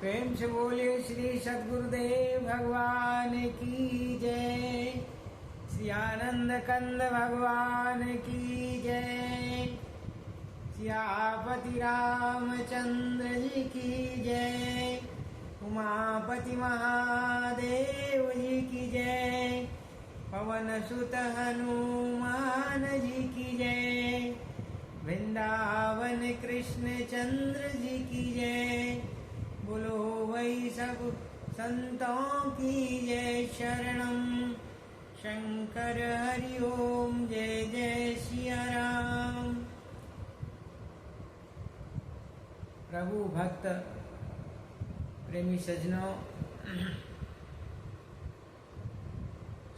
प्रेम से बोलिए श्री सद्गुरुदेव भगवान की जय। श्री आनंद कंद भगवान की जय। सियापति रामचंद्र जी की जय। उमापति महादेव जी की जय। पवन सुत हनुमान जी की जय। वृंदावन कृष्ण चंद्र जी की जय। बोलो वही सब संतों की जय। शरणम शंकर हरि ओम। जय जय सिया राम। प्रभु भक्त प्रेमी सज्जनों,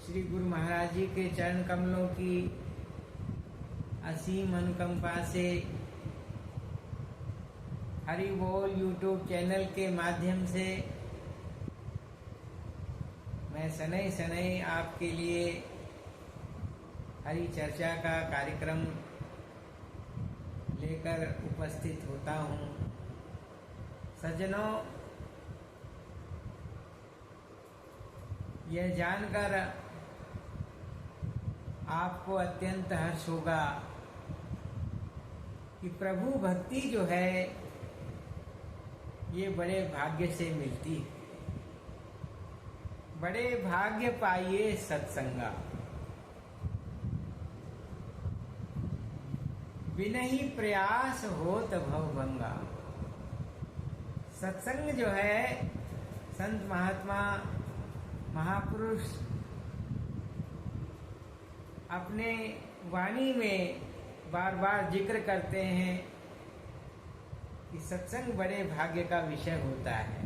श्री गुरु महाराज जी के चरण कमलों की असीम अनुकंपा से हरि बोल यूट्यूब चैनल के माध्यम से मैं शनै शनै आपके लिए हरि चर्चा का कार्यक्रम लेकर उपस्थित होता हूँ। सज्जनों, यह जानकर आपको अत्यंत हर्ष होगा कि प्रभु भक्ति जो है ये बड़े भाग्य से मिलती है। बड़े भाग्य पाइए सत्संगा, बिनहि प्रयास होत भवभंगा। सत्संग जो है संत महात्मा महापुरुष अपने वाणी में बार बार जिक्र करते हैं कि सत्संग बड़े भाग्य का विषय होता है।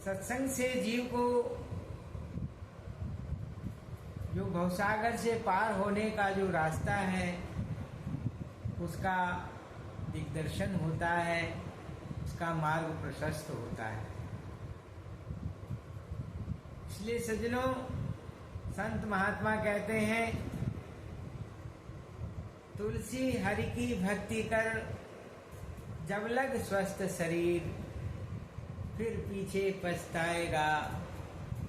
सत्संग से जीव को जो भवसागर से पार होने का जो रास्ता है उसका दिग्दर्शन होता है, उसका मार्ग प्रशस्त होता है। इसलिए सज्जनों, संत महात्मा कहते हैं, तुलसी हरि की भक्ति कर, जब लग स्वस्थ शरीर, फिर पीछे पछताएगा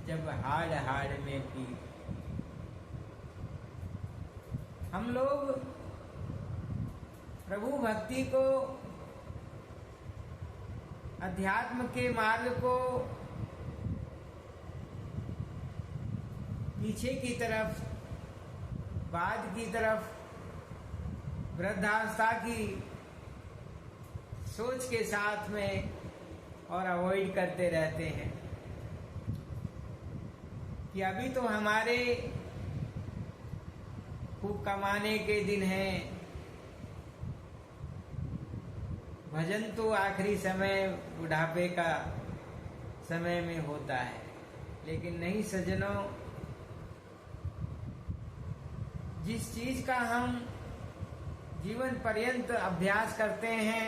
जब हाड़ हाड़ में पीर। हम लोग प्रभु भक्ति को, अध्यात्म के मार्ग को पीछे की तरफ, बाद की तरफ, वृद्धावस्था की सोच के साथ में और अवॉइड करते रहते हैं कि अभी तो हमारे खूब कमाने के दिन हैं, भजन तो आखिरी समय बुढ़ापे का समय में होता है। लेकिन नहीं सज्जनों, जिस चीज का हम जीवन पर्यंत अभ्यास करते हैं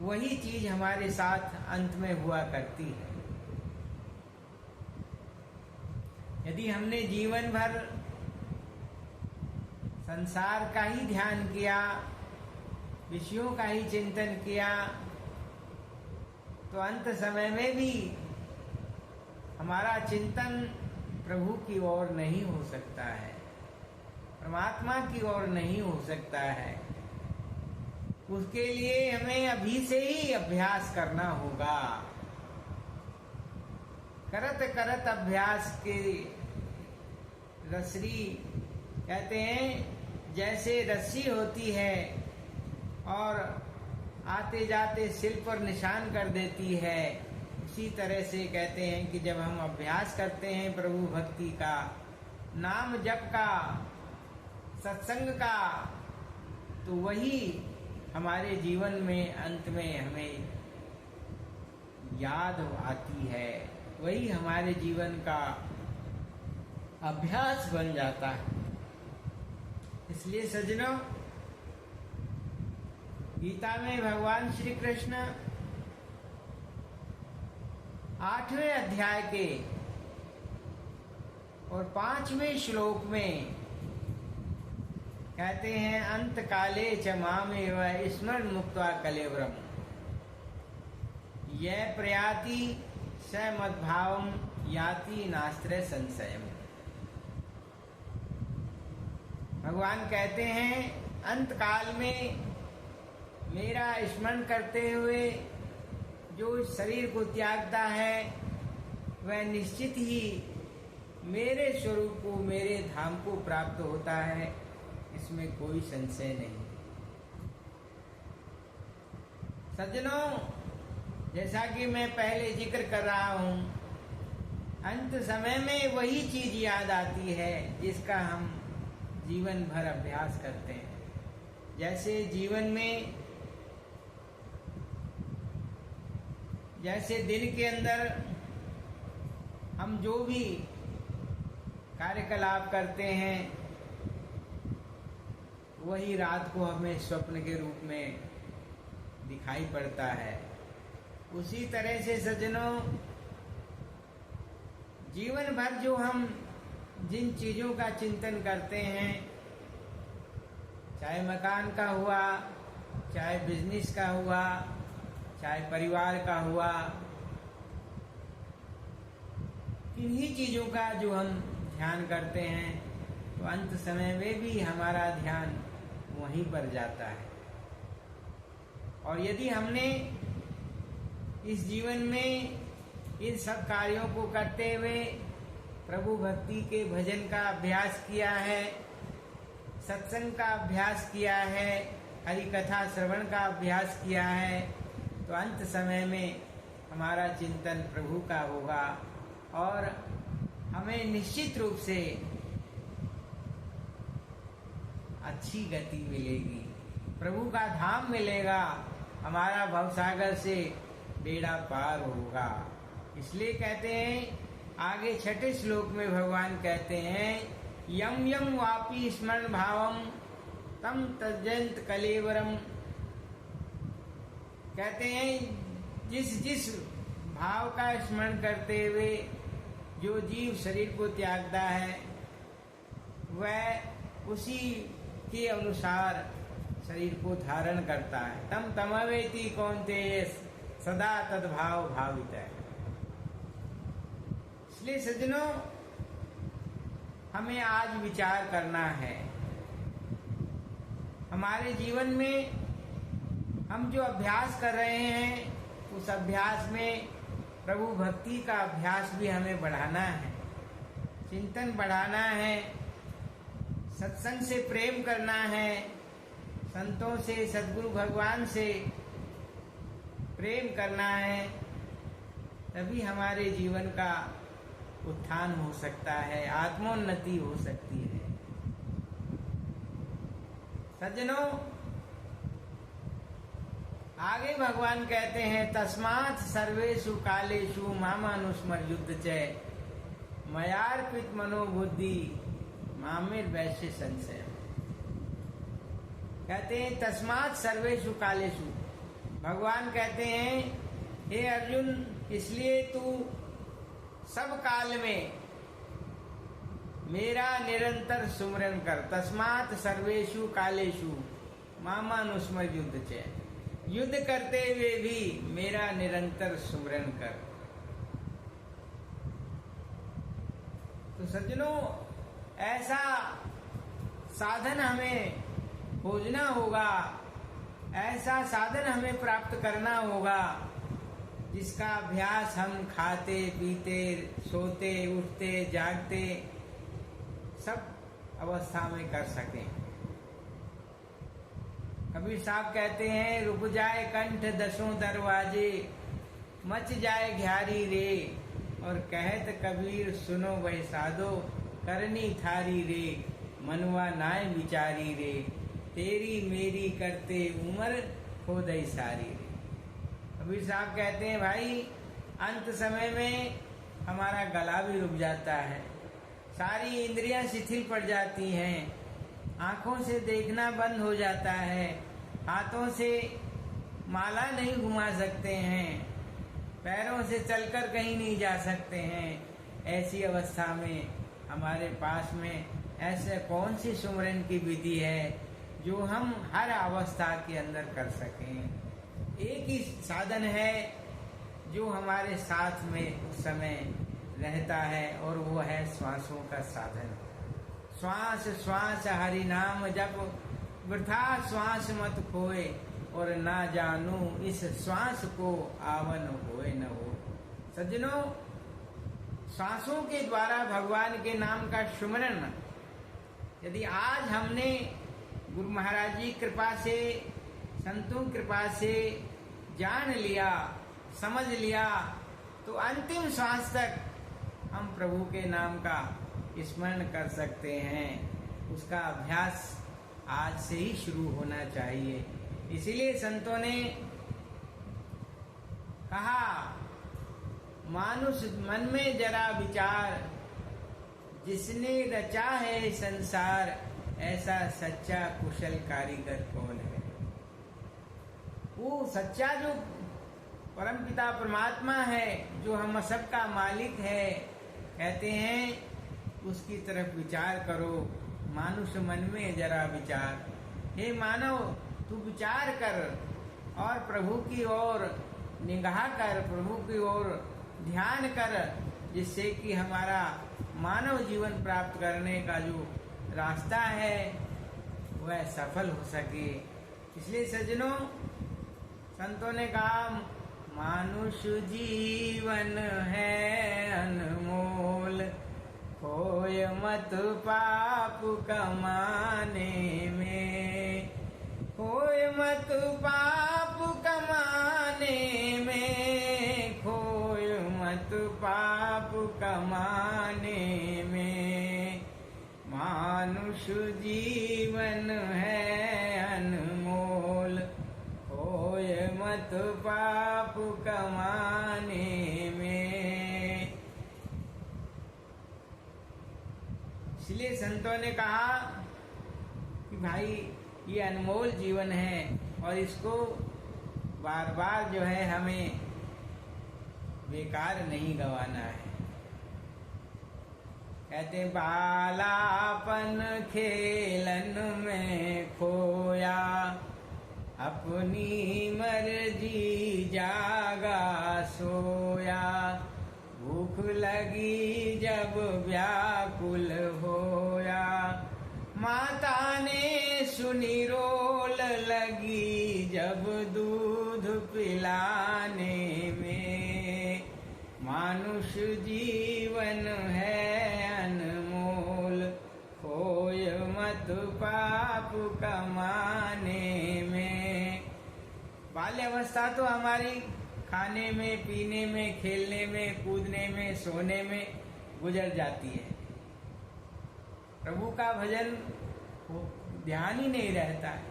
वही चीज हमारे साथ अंत में हुआ करती है। यदि हमने जीवन भर संसार का ही ध्यान किया, विषयों का ही चिंतन किया, तो अंत समय में भी हमारा चिंतन प्रभु की ओर नहीं हो सकता है, परमात्मा की ओर नहीं हो सकता है। उसके लिए हमें अभी से ही अभ्यास करना होगा। करत करत अभ्यास के रसरी कहते हैं, जैसे रस्सी होती है और आते जाते सिल पर निशान कर देती है, उसी तरह से कहते हैं कि जब हम अभ्यास करते हैं प्रभु भक्ति का, नाम जप का, सत्संग का, तो वही हमारे जीवन में अंत में हमें याद आती है, वही हमारे जीवन का अभ्यास बन जाता है। इसलिए सज्जनों, गीता में भगवान श्री कृष्ण 8वें अध्याय के और 5वें श्लोक में कहते हैं अंत काले च मामेव स्मरण मुक्त्वा कलेवरम यह प्रयाति स मद्भावम याति नास्त्र संशयम। भगवान कहते हैं अंत काल में मेरा स्मरण करते हुए जो शरीर को त्यागता है वह निश्चित ही मेरे स्वरूप को, मेरे धाम को प्राप्त होता है, इसमें कोई संशय नहीं। सज्जनों, जैसा कि मैं पहले जिक्र कर रहा हूं, अंत समय में वही चीज याद आती है जिसका हम जीवन भर अभ्यास करते हैं। जैसे जीवन में, जैसे दिन के अंदर हम जो भी कार्यकलाप करते हैं वही रात को हमें स्वप्न के रूप में दिखाई पड़ता है। उसी तरह से सज्जनों, जीवन भर जो हम जिन चीजों का चिंतन करते हैं, चाहे मकान का हुआ, चाहे बिजनेस का हुआ, चाहे परिवार का हुआ, किन्हीं चीजों का जो हम ध्यान करते हैं तो अंत समय में भी हमारा ध्यान वहीं पर जाता है। और यदि हमने इस जीवन में इन सब कार्यों को करते हुए प्रभु भक्ति के भजन का अभ्यास किया है, सत्संग का अभ्यास किया है, हरि कथा श्रवण का अभ्यास किया है, तो अंत समय में हमारा चिंतन प्रभु का होगा और हमें निश्चित रूप से अच्छी गति मिलेगी, प्रभु का धाम मिलेगा, हमारा भवसागर से बेड़ा पार होगा। इसलिए कहते हैं आगे छठे श्लोक में भगवान कहते हैं यम यम वापी स्मरण भावम तम तजंत कलेवरम। कहते हैं जिस जिस भाव का स्मरण करते हुए जो जीव शरीर को त्यागता है वह उसी के अनुसार शरीर को धारण करता है। तम तमवेति कौन्तेय सदा तद्भाव भावित है। इसलिए सज्जनों, हमें आज विचार करना है, हमारे जीवन में हम जो अभ्यास कर रहे हैं उस अभ्यास में प्रभु भक्ति का अभ्यास भी हमें बढ़ाना है, चिंतन बढ़ाना है, सत्संग से प्रेम करना है, संतों से, सद्गुरु भगवान से प्रेम करना है, तभी हमारे जीवन का उत्थान हो सकता है, आत्मोन्नति हो सकती है। सज्जनों, आगे भगवान कहते हैं तस्मात् सर्वेषु कालेषु मामानुस्मर युद्ध च मयार्पित मनोबुद्धि मामेर वैश्य संशय। कहते हैं तस्मात् सर्वेषु कालेषु, भगवान कहते हैं हे अर्जुन, इसलिए तू सब काल में मेरा निरंतर सुमरन कर। तस्मात् सर्वेषु कालेषु मामानुस्मर युद्ध च, युद्ध करते हुए भी मेरा निरंतर सुमरन कर। तो सज्जनों, ऐसा साधन हमें खोजना होगा, ऐसा साधन हमें प्राप्त करना होगा जिसका अभ्यास हम खाते पीते, सोते, उठते, जागते सब अवस्था में कर सकें। कबीर साहब कहते हैं रुक जाए कंठ दसों दरवाजे, मच जाए घ्यारी रे, और कहत कबीर सुनो वह साधो, करनी थारी रे, मनवा नाय विचारी रे, तेरी मेरी करते उम्र हो दई सारी रे। कबीर साहब कहते हैं भाई, अंत समय में हमारा गला भी रुक जाता है, सारी इंद्रियां शिथिल पड़ जाती हैं, आंखों से देखना बंद हो जाता है, हाथों से माला नहीं घुमा सकते हैं, पैरों से चलकर कहीं नहीं जा सकते हैं। ऐसी अवस्था में हमारे पास में ऐसे कौन सी सुमरन की विधि है जो हम हर अवस्था के अंदर कर सकें। एक ही साधन है जो हमारे साथ में उस समय रहता है, और वो है श्वासों का साधन। श्वास श्वास हरि नाम जप, वृथा श्वास मत खोए, और ना जानू इस श्वास को आवन होए न हो। सज्जनों, श्वासों के द्वारा भगवान के नाम का सुमरन यदि आज हमने गुरु महाराज जी कृपा से, संतों कृपा से जान लिया, समझ लिया, तो अंतिम श्वास तक हम प्रभु के नाम का स्मरण कर सकते हैं। उसका अभ्यास आज से ही शुरू होना चाहिए। इसीलिए संतों ने कहा, मानुष मन में जरा विचार, जिसने रचा है संसार, ऐसा सच्चा कुशल कारीगर कौन है। वो सच्चा जो परमपिता परमात्मा है, जो हम सबका मालिक है, कहते हैं उसकी तरफ विचार करो। मानुष मन में जरा विचार, हे मानव तू विचार कर और प्रभु की ओर निगाह कर, प्रभु की ओर ध्यान कर, जिससे कि हमारा मानव जीवन प्राप्त करने का जो रास्ता है वह सफल हो सके। इसलिए सज्जनों, संतों ने कहा, मानुष जीवन है अनमोल, खोय मत पाप कमाने में, खोय मत पाप कमाने में, खोय मत पाप कमाने में। मानुष जीवन है अनमोल, खोय मत पाप कमाने में। इसलिए संतों ने कहा कि भाई ये अनमोल जीवन है और इसको बार बार जो है हमें बेकार नहीं गंवाना है। कहते बालापन खेलन में खोया, अपनी मर्जी जागा सोया, भूख लगी जब व्याकुल होया, माता ने सुनी रोल लगी जब दूध पिलाने में। मानुष जीवन है अनमोल, खोय मत पाप कमाने में। बाल्यावस्था तो हमारी खाने में, पीने में, खेलने में, कूदने में, सोने में गुजर जाती है। प्रभु का भजन ध्यान ही नहीं रहता है।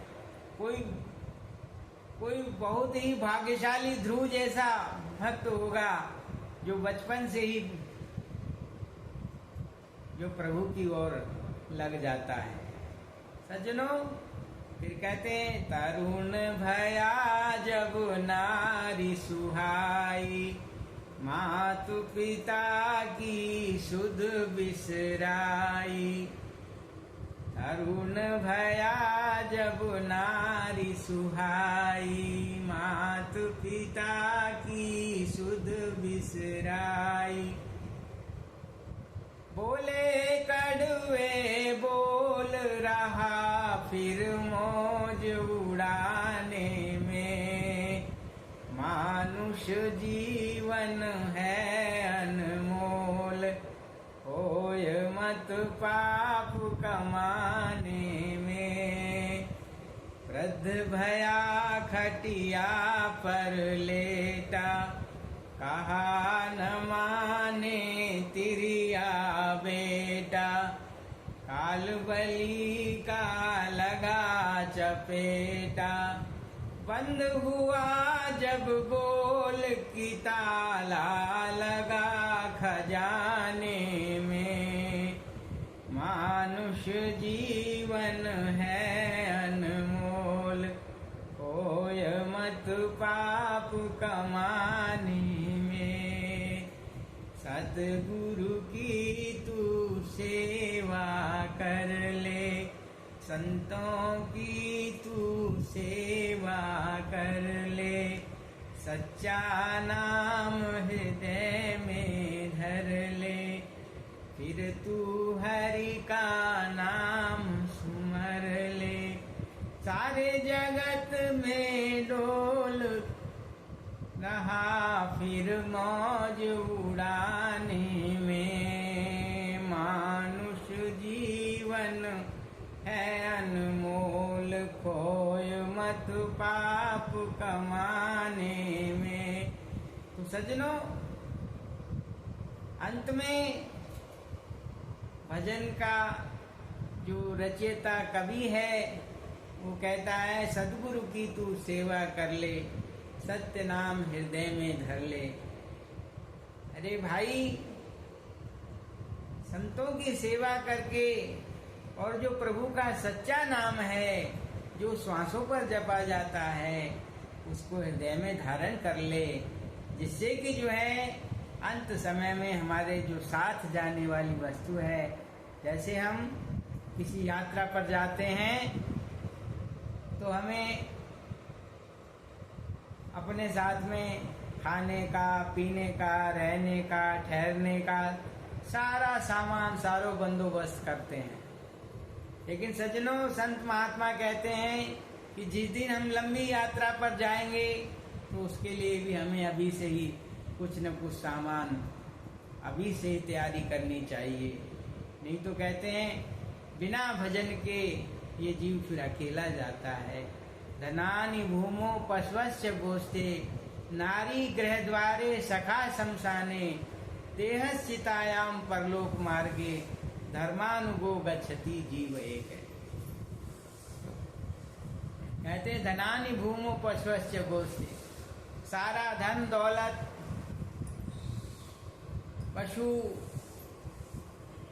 कोई बहुत ही भाग्यशाली ध्रुव जैसा भक्त होगा जो बचपन से ही जो प्रभु की ओर लग जाता है। सज्जनों, फिर कहते हैं, तरुण भया जब नारी सुहाई, मातु पिता की सुध बिसराई। तरुण भया जब नारी सुहाई, मातु पिता की सुध बिसराई। बोले कड़वे बोल रहा फिर मौज उड़ाने में। मानुष जीवन है अनमोल, खोय मत पाप कमाने में। वृद्ध भया खटिया पर लेटा, कहा न माने तिरिया बेटा। काल बलि का लगा चपेटा, बंद हुआ जब बोल की ताला लगा खजाने में। मानुष जीवन है अनमोल, खोय मत पाप कमाने में। सतगुरु की तू सेवा कर ले, संतों की तू सेवा कर ले, सच्चा नाम हृदय में धर ले, फिर तू हरि का नाम सुमर ले, सारे जगत में डोल रहा फिर मौज उड़ाने में। मानुष जीवन है अनमोल, खोय मत पाप कमाने में। तो सज्जनों, अंत में भजन का जो रचयिता कवि है वो कहता है, सद्गुरु की तू सेवा कर ले, सत्य नाम हृदय में धर ले। अरे भाई, संतों की सेवा करके और जो प्रभु का सच्चा नाम है जो श्वासों पर जपा जाता है उसको हृदय में धारण कर ले, जिससे कि जो है अंत समय में हमारे जो साथ जाने वाली वस्तु है, जैसे हम किसी यात्रा पर जाते हैं तो हमें अपने साथ में खाने का, पीने का, रहने का, ठहरने का सारा सामान, सारो बंदोबस्त करते हैं। लेकिन सज्जनों, संत महात्मा कहते हैं कि जिस दिन हम लंबी यात्रा पर जाएंगे तो उसके लिए भी हमें अभी से ही कुछ न कुछ सामान अभी से ही तैयारी करनी चाहिए। नहीं तो कहते हैं बिना भजन के ये जीव फिर अकेला जाता है। धनानि भूमो पशवस्य गोस्ते, नारी गृह द्वारे सखा शमशाने, देहस्थितायाम परलोक मार्गे, धर्मानुगो गच्छति जीव एक है। कहते हैं धनानि भूमो पशवस्य गोस्ते, सारा धन दौलत, पशु,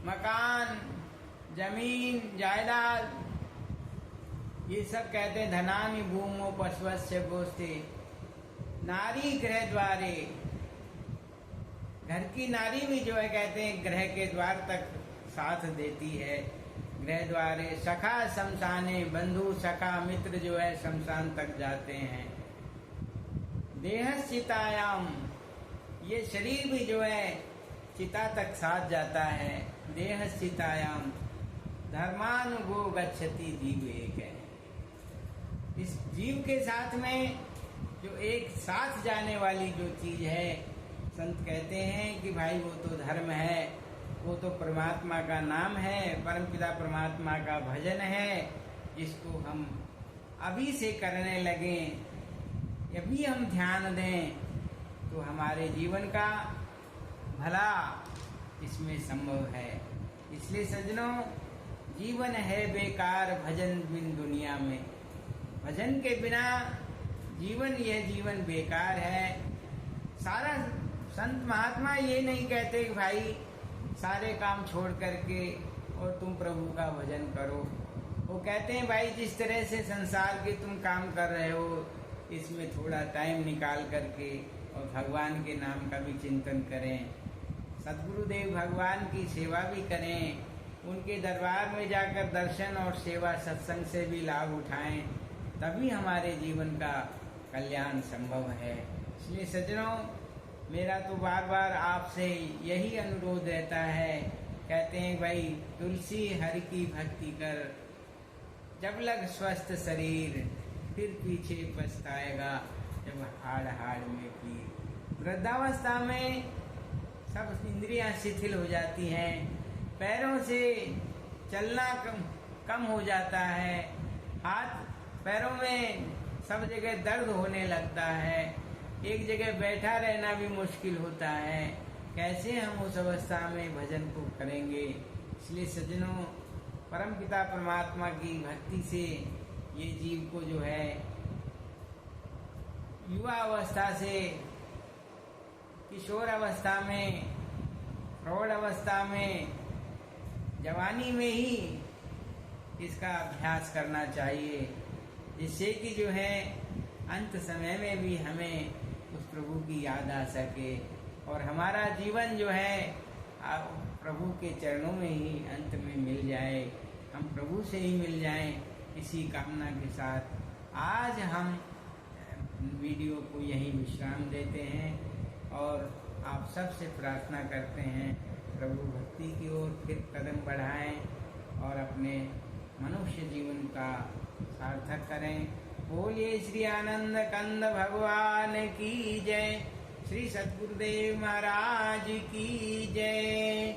मकान, जमीन, जायदाद, ये सब कहते हैं धनानि भूमो पशवस्य गोस्ते। नारी गृह द्वारे, घर की नारी भी जो है कहते हैं ग्रह के द्वार तक साथ देती है। गृह द्वारे सखा शमशाने, बंधु सखा मित्र जो है शमशान तक जाते हैं। देहस्थितायाम, ये शरीर भी जो है चिता तक साथ जाता है। देहस्थितायाम धर्मानुगो गच्छति जीव एक है। इस जीव के साथ में जो एक साथ जाने वाली जो चीज है, संत कहते हैं कि भाई वो तो धर्म है, वो तो परमात्मा का नाम है, परमपिता परमात्मा का भजन है, जिसको हम अभी से करने लगें, अभी हम ध्यान दें तो हमारे जीवन का भला इसमें संभव है। इसलिए सज्जनों, जीवन है बेकार भजन बिन दुनिया में। भजन के बिना जीवन, यह जीवन बेकार है। सारा संत महात्मा ये नहीं कहते कि भाई सारे काम छोड़ करके और तुम प्रभु का भजन करो। वो कहते हैं भाई जिस तरह से संसार के तुम काम कर रहे हो, इसमें थोड़ा टाइम निकाल करके और भगवान के नाम का भी चिंतन करें, सद्गुरुदेव भगवान की सेवा भी करें, उनके दरबार में जाकर दर्शन और सेवा सत्संग से भी लाभ उठाएं, तभी हमारे जीवन का कल्याण संभव है। इसलिए सज्जनों, मेरा तो बार बार आपसे यही अनुरोध रहता है। कहते हैं भाई तुलसी हरि की भक्ति कर, जब लग स्वस्थ शरीर, फिर पीछे पछताएगा जब हाड़ हाड़ में पीर। वृद्धावस्था में सब इंद्रियां शिथिल हो जाती हैं, पैरों से चलना कम हो जाता है, हाथ पैरों में सब जगह दर्द होने लगता है, एक जगह बैठा रहना भी मुश्किल होता है। कैसे हम उस अवस्था में भजन को करेंगे? इसलिए सज्जनों, परमपिता परमात्मा की भक्ति से ये जीव को जो है युवा अवस्था से किशोर अवस्था में, प्रौढ़ अवस्था में, जवानी में ही इसका अभ्यास करना चाहिए, जिससे कि जो है अंत समय में भी हमें उस प्रभु की याद आ सके और हमारा जीवन जो है प्रभु के चरणों में ही अंत में मिल जाए, हम प्रभु से ही मिल जाएं, इसी कामना के साथ आज हम वीडियो को यहीं विश्राम देते हैं और आप सबसे प्रार्थना करते हैं प्रभु भक्ति की ओर फिर कदम बढ़ाएं और अपने मनुष्य जीवन का सार्थक करें। बोलिए श्री आनंद कंद भगवान की जय, श्री सद्गुरुदेव महाराज की जय।